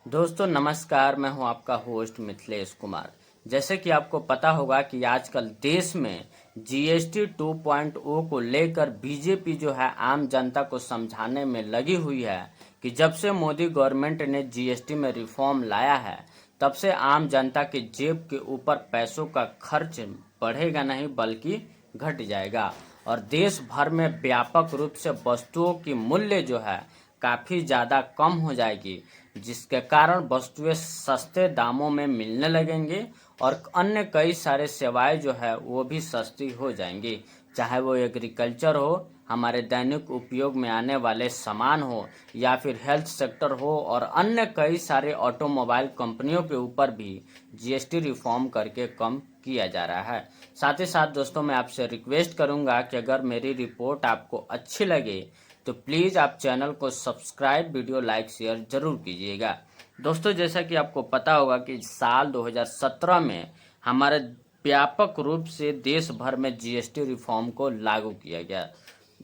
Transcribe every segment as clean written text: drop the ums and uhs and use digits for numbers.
दोस्तों नमस्कार, मैं हूं आपका होस्ट मिथिलेश कुमार। जैसे कि आपको पता होगा कि आजकल देश में जीएसटी 2.0 को लेकर बीजेपी जो है आम जनता को समझाने में लगी हुई है कि जब से मोदी गवर्नमेंट ने जीएसटी में रिफॉर्म लाया है तब से आम जनता के जेब के ऊपर पैसों का खर्च बढ़ेगा नहीं बल्कि घट जाएगा और देश भर में व्यापक रूप से वस्तुओं की मूल्य जो है काफ़ी ज़्यादा कम हो जाएगी, जिसके कारण वस्तुएं सस्ते दामों में मिलने लगेंगी और अन्य कई सारे सेवाएं जो है वो भी सस्ती हो जाएंगी। चाहे वो एग्रीकल्चर हो, हमारे दैनिक उपयोग में आने वाले सामान हो या फिर हेल्थ सेक्टर हो और अन्य कई सारे ऑटोमोबाइल कंपनियों के ऊपर भी जीएसटी रिफॉर्म करके कम किया जा रहा है। साथ ही साथ दोस्तों मैं आपसे रिक्वेस्ट करूंगा कि अगर मेरी रिपोर्ट आपको अच्छी लगे तो प्लीज़ आप चैनल को सब्सक्राइब, वीडियो लाइक शेयर जरूर कीजिएगा। दोस्तों जैसा कि आपको पता होगा कि साल 2017 में हमारे व्यापक रूप से देश भर में जीएसटी रिफॉर्म को लागू किया गया।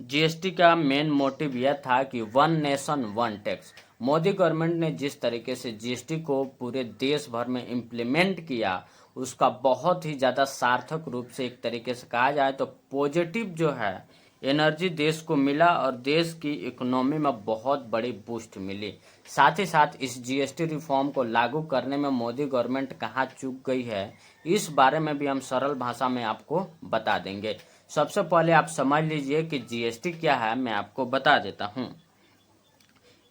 जीएसटी का मेन मोटिव यह था कि one nation one tax. Modi government ने जिस तरीके से जीएसटी को पूरे देश भर में इम्प्लीमेंट किया उसका बहुत ही ज़्यादा सार्थक रूप से एक तरीके से कहा जाए तो पॉजिटिव जो है एनर्जी देश को मिला और देश की इकोनॉमी में बहुत बड़ी बूस्ट मिली। साथ ही साथ इस जीएसटी रिफॉर्म को लागू करने में मोदी गवर्नमेंट कहाँ चूक गई है इस बारे में भी हम सरल भाषा में आपको बता देंगे। सबसे पहले आप समझ लीजिए कि जीएसटी क्या है, मैं आपको बता देता हूँ।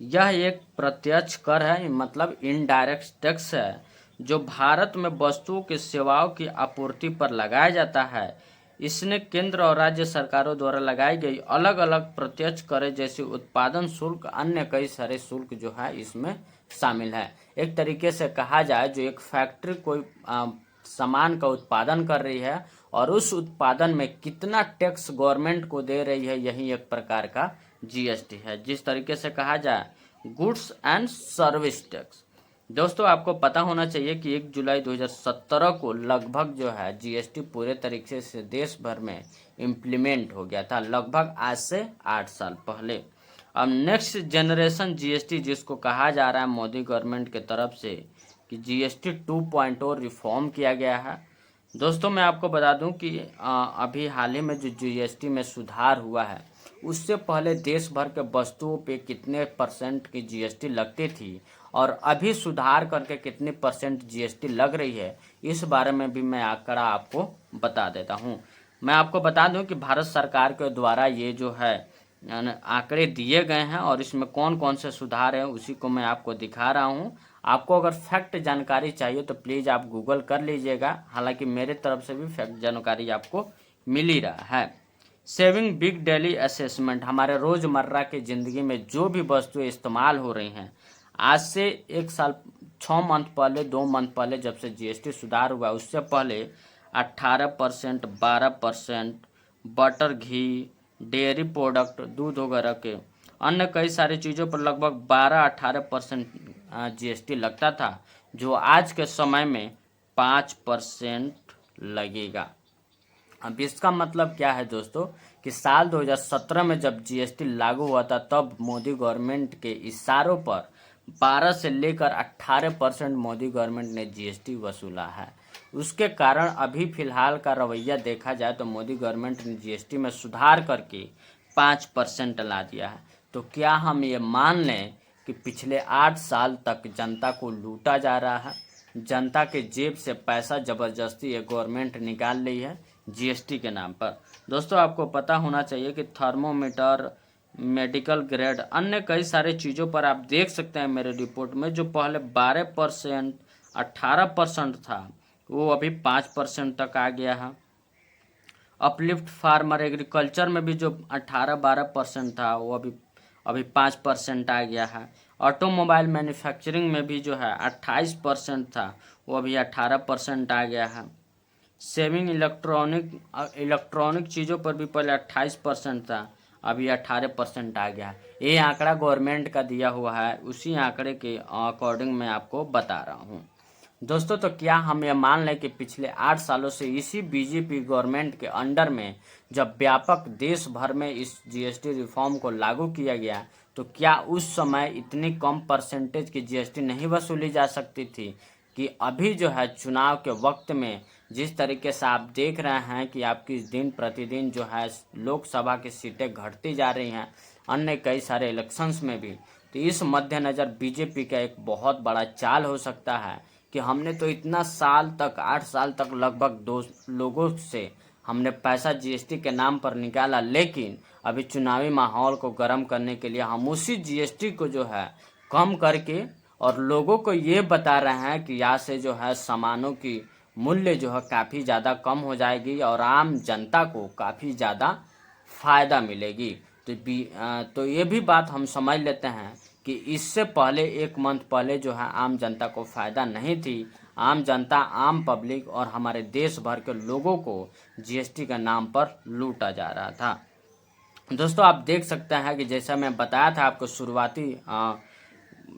यह एक प्रत्यक्ष कर है, मतलब इनडायरेक्ट टैक्स है, जो भारत में वस्तुओं की सेवाओं की आपूर्ति पर लगाया जाता है। इसने केंद्र और राज्य सरकारों द्वारा लगाई गई अलग अलग प्रत्यक्ष करें जैसे उत्पादन शुल्क, अन्य कई सारे शुल्क जो है इसमें शामिल है। एक तरीके से कहा जाए जो एक फैक्ट्री कोई सामान का उत्पादन कर रही है और उस उत्पादन में कितना टैक्स गवर्नमेंट को दे रही है, यही एक प्रकार का जीएसटी है। जिस तरीके से कहा जाए गुड्स एंड सर्विस टैक्स। दोस्तों आपको पता होना चाहिए कि 1 जुलाई 2017 को लगभग जो है जीएसटी पूरे तरीके से देश भर में इम्प्लीमेंट हो गया था, लगभग आज से 8 साल पहले। अब नेक्स्ट जनरेशन जीएसटी जिसको कहा जा रहा है मोदी गवर्नमेंट के तरफ से कि जीएसटी 2.0 रिफॉर्म किया गया है। दोस्तों मैं आपको बता दूं कि अभी हाल ही में जो जीएसटी में सुधार हुआ है उससे पहले देश भर के वस्तुओं पे कितने परसेंट की जीएसटी लगती थी और अभी सुधार करके कितने परसेंट जीएसटी लग रही है इस बारे में भी मैं आंकड़ा आपको बता देता हूँ। मैं आपको बता दूं कि भारत सरकार के द्वारा ये जो है आंकड़े दिए गए हैं और इसमें कौन कौन से सुधार हैं उसी को मैं आपको दिखा रहा हूँ। आपको अगर फैक्ट जानकारी चाहिए तो प्लीज़ आप गूगल कर लीजिएगा, हालांकि मेरे तरफ से भी फैक्ट जानकारी आपको मिल ही रहा है। सेविंग बिग डेली असेसमेंट, हमारे रोज़मर्रा की ज़िंदगी में जो भी वस्तुएं इस्तेमाल हो रही हैं आज से 1 साल 6 मंथ पहले 2 मंथ पहले जब से जीएसटी सुधार हुआ उससे पहले 18%, 12%, बटर, घी, डेयरी प्रोडक्ट, दूध वगैरह के अन्य कई सारी चीज़ों पर लगभग 12-18% जीएसटी लगता था, जो आज के समय में 5% लगेगा। अब इसका मतलब क्या है दोस्तों कि साल 2017 में जब जीएसटी लागू हुआ था तब मोदी गवर्नमेंट के इशारों पर 12 से लेकर 18% मोदी गवर्नमेंट ने जीएसटी वसूला है। उसके कारण अभी फिलहाल का रवैया देखा जाए तो मोदी गवर्नमेंट ने जीएसटी में सुधार करके 5% ला दिया है। तो क्या हम ये मान लें कि पिछले 8 साल तक जनता को लूटा जा रहा है, जनता के जेब से पैसा जबरदस्ती ये गवर्नमेंट निकाल रही है जीएसटी के नाम पर। दोस्तों आपको पता होना चाहिए कि थर्मोमीटर, मेडिकल ग्रेड, अन्य कई सारे चीज़ों पर आप देख सकते हैं मेरे रिपोर्ट में जो पहले 12%, 18% था वो अभी 5% तक आ गया है। अपलिफ्ट फार्मर एग्रीकल्चर में भी जो 18-12% था वो अभी 5% आ गया है। ऑटोमोबाइल मैन्युफैक्चरिंग में भी जो है 28% था वो अभी 18% आ गया है। सेविंग इलेक्ट्रॉनिक चीज़ों पर भी पहले 28% था, अभी 18% आ गया है। ये आंकड़ा गवर्नमेंट का दिया हुआ है, उसी आंकड़े के अकॉर्डिंग मैं आपको बता रहा हूँ। दोस्तों तो क्या हम ये मान लें कि पिछले 8 सालों से इसी बीजेपी गवर्नमेंट के अंडर में जब व्यापक देश भर में इस जीएसटी रिफॉर्म को लागू किया गया तो क्या उस समय इतनी कम परसेंटेज की जीएसटी नहीं वसूली जा सकती थी? कि अभी जो है चुनाव के वक्त में जिस तरीके से आप देख रहे हैं कि आपकी दिन प्रतिदिन जो है लोकसभा की सीटें घटती जा रही हैं, अन्य कई सारे इलेक्शंस में भी, तो इस मद्देनज़र बीजेपी का एक बहुत बड़ा चाल हो सकता है कि हमने तो इतना साल तक 8 साल तक लगभग 2 लोगों से हमने पैसा जीएसटी के नाम पर निकाला, लेकिन अभी चुनावी माहौल को गर्म करने के लिए हम उसी जीएसटी को जो है कम करके और लोगों को ये बता रहे हैं कि यहाँ से जो है सामानों की मूल्य जो है काफ़ी ज़्यादा कम हो जाएगी और आम जनता को काफ़ी ज़्यादा फायदा मिलेगी। तो ये भी बात हम समझ लेते हैं कि इससे पहले 1 मंथ पहले जो है आम जनता को फ़ायदा नहीं थी। आम जनता, आम पब्लिक और हमारे देश भर के लोगों को जीएसटी के नाम पर लूटा जा रहा था। दोस्तों, आप देख सकते हैं कि जैसा मैं बताया था आपको शुरुआती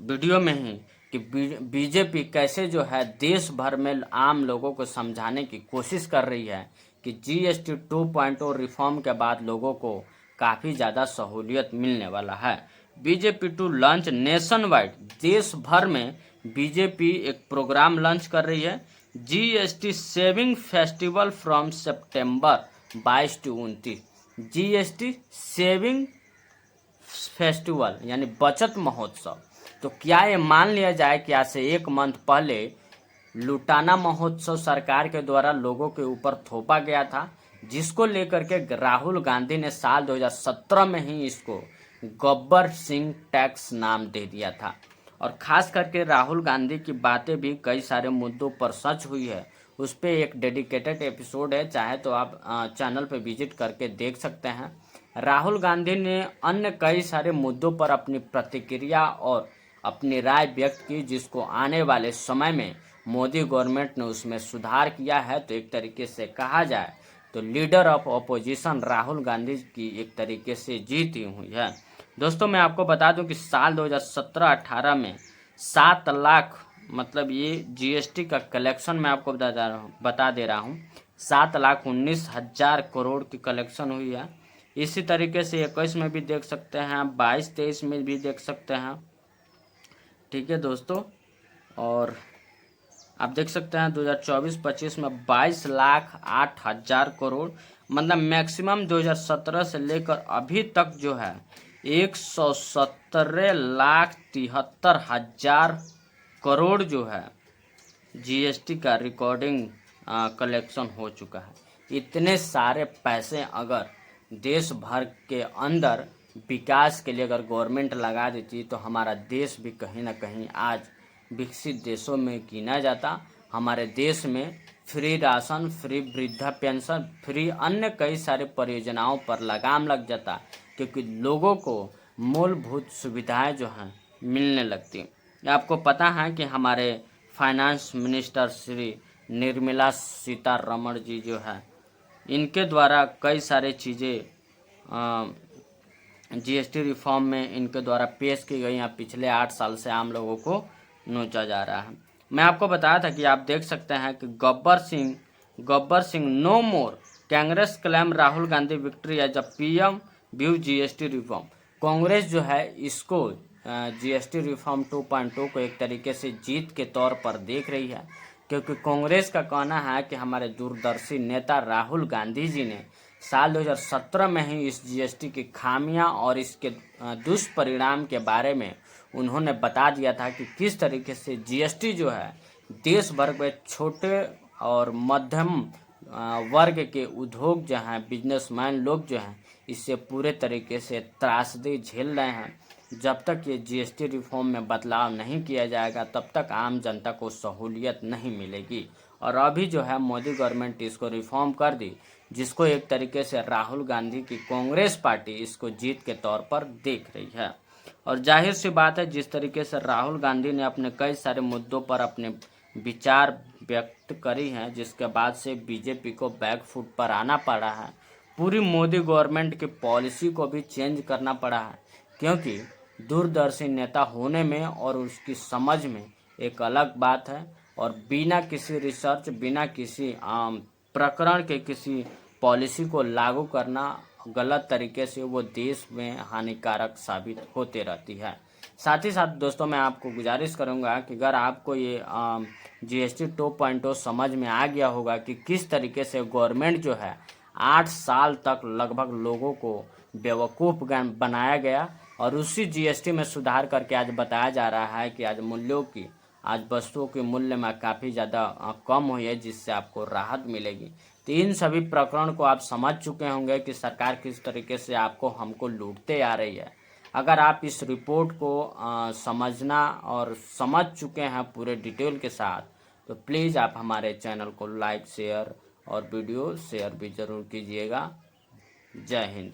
वीडियो में ही कि बीजेपी कैसे जो है देश भर में आम लोगों को समझाने की कोशिश कर रही है कि जीएसटी 2.0 रिफॉर्म के बाद लोगों को काफ़ी ज़्यादा सहूलियत मिलने वाला है। BJP to launch nationwide, देश भर में बीजेपी एक प्रोग्राम लॉन्च कर रही है, GST saving festival from September 22 से 29। जीएसटी सेविंग फेस्टिवल यानी बचत महोत्सव। तो क्या ये मान लिया जाए कि आज से 1 मंथ पहले लुटाना महोत्सव सरकार के द्वारा लोगों के ऊपर थोपा गया था, जिसको लेकर के राहुल गांधी ने साल 2017 में ही इसको गब्बर सिंह टैक्स नाम दे दिया था। और खास करके राहुल गांधी की बातें भी कई सारे मुद्दों पर सच हुई है, उस पर एक डेडिकेटेड एपिसोड है, चाहे तो आप चैनल पर विजिट करके देख सकते हैं। राहुल गांधी ने अन्य कई सारे मुद्दों पर अपनी प्रतिक्रिया और अपनी राय व्यक्त की, जिसको आने वाले समय में मोदी गवर्नमेंट ने उसमें सुधार किया है। तो एक तरीके से कहा जाए तो leader of opposition Rahul Gandhi की एक तरीके से जीत ही हुई है। दोस्तों, मैं आपको बता दूं कि साल 2017-18 में 7 लाख, मतलब ये जीएसटी का कलेक्शन मैं आपको बता दे रहा हूँ, 7,19,000 करोड़ की कलेक्शन हुई है। इसी तरीके से 21 में भी देख सकते हैं, 22-23 में भी देख सकते हैं। ठीक है दोस्तों, और आप देख सकते हैं 2024-25 में 22,08,000 करोड़, मतलब मैक्सिमम 2017 से लेकर अभी तक जो है 117,73,000 करोड़ जो है जीएसटी का रिकॉर्डिंग कलेक्शन हो चुका है। इतने सारे पैसे अगर देश भर के अंदर विकास के लिए अगर गवर्नमेंट लगा देती तो हमारा देश भी कहीं ना कहीं आज विकसित देशों में गिना जाता। हमारे देश में फ्री राशन, फ्री वृद्धा पेंशन, फ्री अन्य कई सारे परियोजनाओं पर लगाम लग जाता, क्योंकि लोगों को मूलभूत सुविधाएं जो हैं मिलने लगती। आपको पता है कि हमारे फाइनेंस मिनिस्टर श्री निर्मला सीतारमण जी जो है, इनके द्वारा कई सारे चीज़ें जीएसटी रिफॉर्म में इनके द्वारा पेश की गई हैं। पिछले 8 साल से आम लोगों को नोचा जा रहा है। मैं आपको बताया था कि आप देख सकते हैं कि Gabbar Singh no more, Congress claim Rahul Gandhi victory as a PM view GST reform. Congress जो है इसको जीएसटी रिफॉर्म 2.0 को एक तरीके से जीत के तौर पर देख रही है, क्योंकि कांग्रेस का कहना है कि हमारे दूरदर्शी नेता राहुल गांधी जी ने साल 2017 में ही इस जीएसटी की खामियां और इसके दुष्परिणाम के बारे में उन्होंने बता दिया था कि किस तरीके से जीएसटी जो है देश भर में छोटे और मध्यम वर्ग के उद्योग जो हैं, बिजनेसमैन लोग जो हैं, इससे पूरे तरीके से त्रासदी झेल रहे हैं। जब तक ये जीएसटी रिफॉर्म में बदलाव नहीं किया जाएगा तब तक आम जनता को सहूलियत नहीं मिलेगी। और अभी जो है मोदी गवर्नमेंट इसको रिफॉर्म कर दी, जिसको एक तरीके से राहुल गांधी की कांग्रेस पार्टी इसको जीत के तौर पर देख रही है। और जाहिर सी बात है, जिस तरीके से राहुल गांधी ने अपने कई सारे मुद्दों पर अपने विचार व्यक्त करी हैं, जिसके बाद से बीजेपी को बैकफुट पर आना पड़ा है। पूरी मोदी गवर्नमेंट की पॉलिसी को भी चेंज करना पड़ा है, क्योंकि दूरदर्शी नेता होने में और उसकी समझ में एक अलग बात है, और बिना किसी रिसर्च, बिना किसी प्रकरण के किसी पॉलिसी को लागू करना गलत तरीके से वो देश में हानिकारक साबित होते रहती है। साथ ही साथ दोस्तों मैं आपको गुजारिश करूंगा कि अगर आपको ये GST 2.0 समझ में आ गया होगा कि किस तरीके से गवर्नमेंट जो है 8 साल तक लगभग लोगों को बेवकूफ़ बनाया गया और उसी GST में सुधार करके आज बताया जा रहा है कि आज मूल्यों की आज वस्तुओं के मूल्य में काफ़ी ज़्यादा कम हुई है, जिससे आपको राहत मिलेगी। तो इन सभी प्रकरण को आप समझ चुके होंगे कि सरकार किस तरीके से आपको हमको लूटते आ रही है। अगर आप इस रिपोर्ट को समझना और समझ चुके हैं पूरे डिटेल के साथ, तो प्लीज़ आप हमारे चैनल को लाइक शेयर और वीडियो शेयर भी ज़रूर कीजिएगा। जय हिंद।